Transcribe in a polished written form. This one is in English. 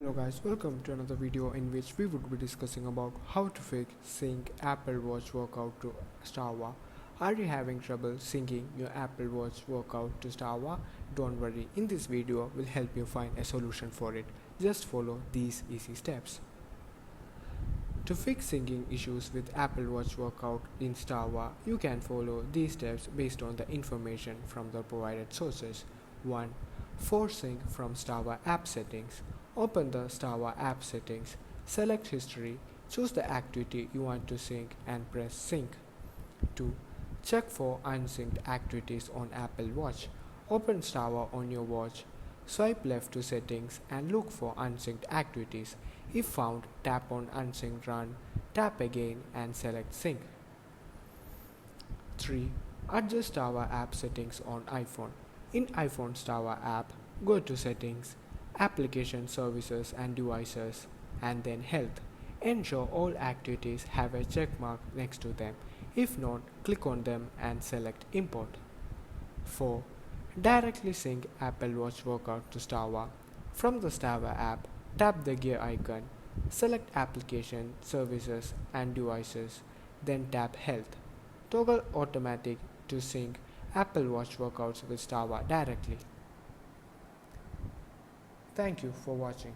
Hello guys, welcome to another video in which we would be discussing about how to sync Apple Watch workout to Strava. Are you having trouble syncing your Apple Watch workout to Strava? Don't worry, in this video we'll help you find a solution for it. Just follow these easy steps. To fix syncing issues with Apple Watch workout in Strava, you can follow these steps based on the information from the provided sources. 1. Force sync from Strava app settings. Open the Strava app settings, select history, choose the activity you want to sync and press sync. 2. Check for unsynced activities on Apple Watch. Open Strava on your watch, swipe left to settings and look for unsynced activities. If found, tap on unsynced run, tap again and select sync. 3. Adjust Strava app settings on iPhone. In iPhone Strava app, go to settings, application services and devices, and then health. Ensure all activities have a check mark next to them. If not, click on them and select import. 4. Directly sync Apple Watch workout to Strava. From the Strava app, tap the gear icon, select application, services and devices, then tap health. Toggle automatic to sync Apple Watch workouts with Strava directly. Thank you for watching.